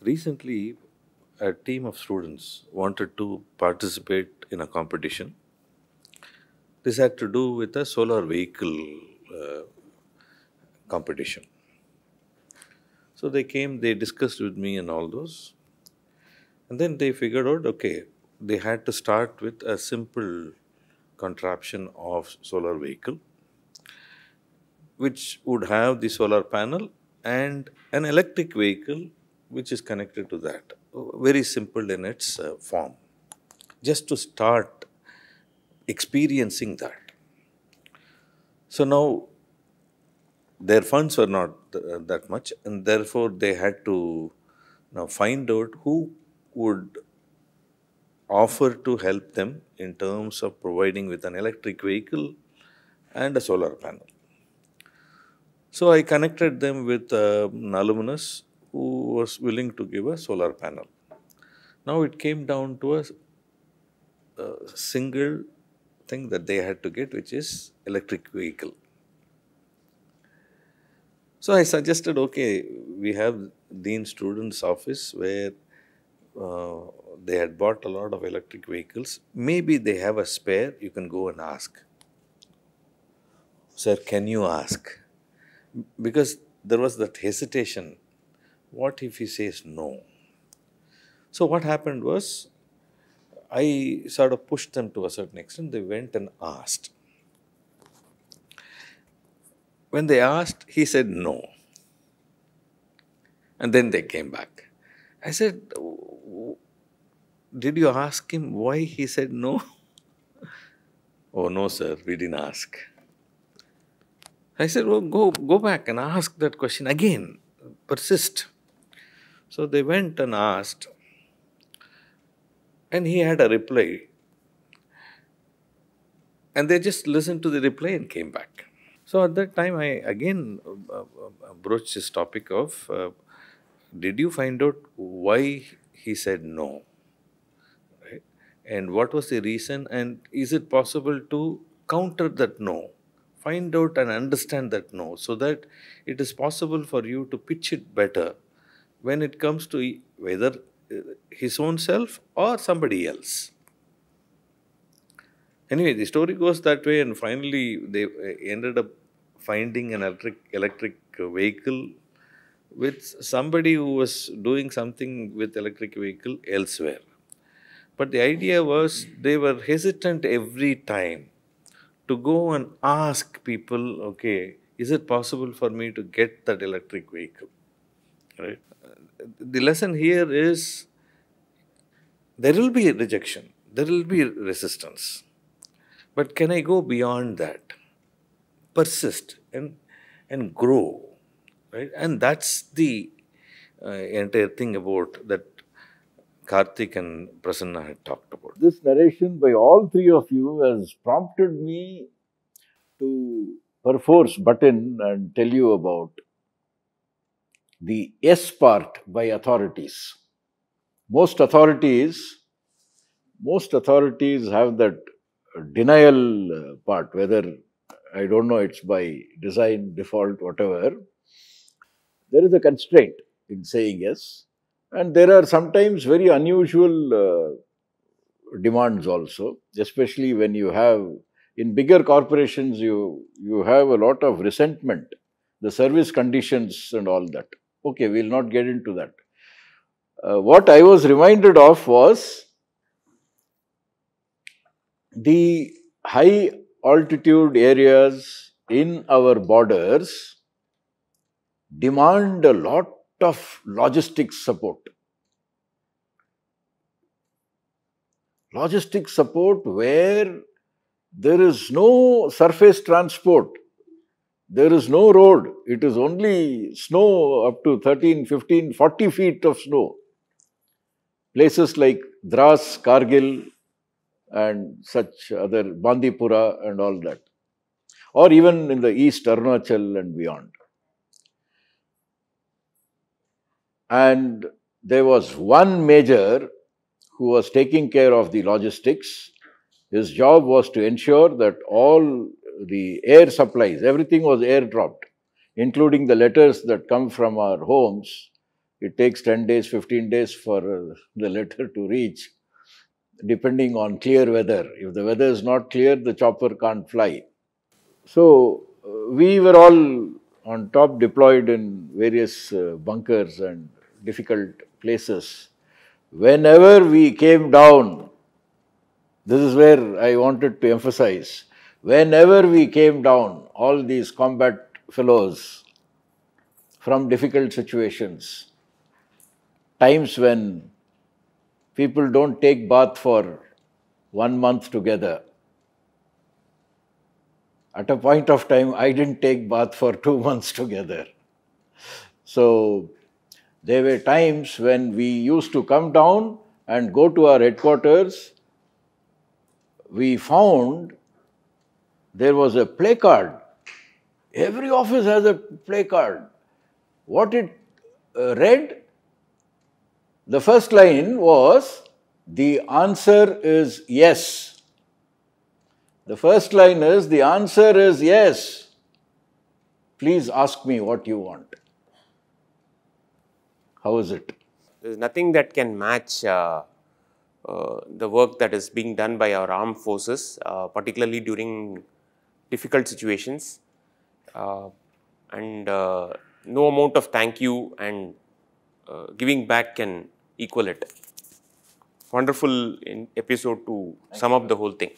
Recently, a team of students wanted to participate in a competition. This had to do with a solar vehicle uh, competition. So they came, they discussed with me and all those. And then they figured out, okay, they had to start with a simple contraption of solar vehicle, which would have the solar panel and an electric vehicle which is connected to that. Very simple in its form. Just to start experiencing that. So now their funds were not that much, and therefore they had to now find out who would offer to help them in terms of providing with an electric vehicle and a solar panel. So I connected them with an alumnus who was willing to give a solar panel. Now it came down to a single thing that they had to get, which is electric vehicle. So I suggested, okay, we have Dean Students' Office where they had bought a lot of electric vehicles. Maybe they have a spare, you can go and ask. Sir, can you ask? Because there was that hesitation. What if he says no? So what happened was, I sort of pushed them to a certain extent. They went and asked. When they asked, he said no. And then they came back. I said, did you ask him why he said no? Oh, no, sir, we didn't ask. I said, well, go back and ask that question again. Persist. So they went and asked, and he had a reply. And they just listened to the reply and came back. So at that time, I again broached this topic of, did you find out why he said no? Right? And what was the reason? And is it possible to counter that no? Find out and understand that no, so that it is possible for you to pitch it better when it comes to whether his own self or somebody else. Anyway, the story goes that way, and finally they ended up finding an electric vehicle with somebody who was doing something with electric vehicle elsewhere. But the idea was they were hesitant every time to go and ask people, okay, is it possible for me to get that electric vehicle? Right? The lesson here is there will be rejection, there will be resistance. But can I go beyond that? Persist and grow, right? And that's the entire thing about that Kartic and Prasanna had talked about. This narration by all three of you has prompted me to perforce butt in and tell you about the yes part by authorities. Most authorities have that denial part, whether, I don't know, it's by design, default, whatever. There is a constraint in saying yes, and there are sometimes very unusual demands also, especially when you have, in bigger corporations, you have a lot of resentment, the service conditions and all that. Okay, we'll not get into that. What I was reminded of was the high altitude areas in our borders demand a lot of logistics support. Logistics support where there is no surface transport, there is no road, it is only snow up to 13, 15, 40 feet of snow. Places like Dras, Kargil and such other, Bandipura and all that. Or even in the east, Arunachal and beyond. And there was one major who was taking care of the logistics. His job was to ensure that all the air supplies, everything was airdropped, including the letters that come from our homes. It takes 10 days, 15 days for the letter to reach, depending on clear weather. If the weather is not clear, the chopper can't fly. So we were all on top, deployed in various bunkers and difficult places. Whenever we came down, this is where I wanted to emphasize, whenever we came down, all these combat fellows from difficult situations, times when people don't take bath for 1 month together. At a point of time, I didn't take bath for 2 months together. So there were times when we used to come down and go to our headquarters. We found there was a placard. Every office has a placard. What it read, the first line was, "The answer is yes." The first line is, "The answer is yes. Please ask me what you want." How is it? There is nothing that can match the work that is being done by our armed forces, particularly during difficult situations. And no amount of thank you and giving back can equal it. Wonderful episode to sum up the whole thing.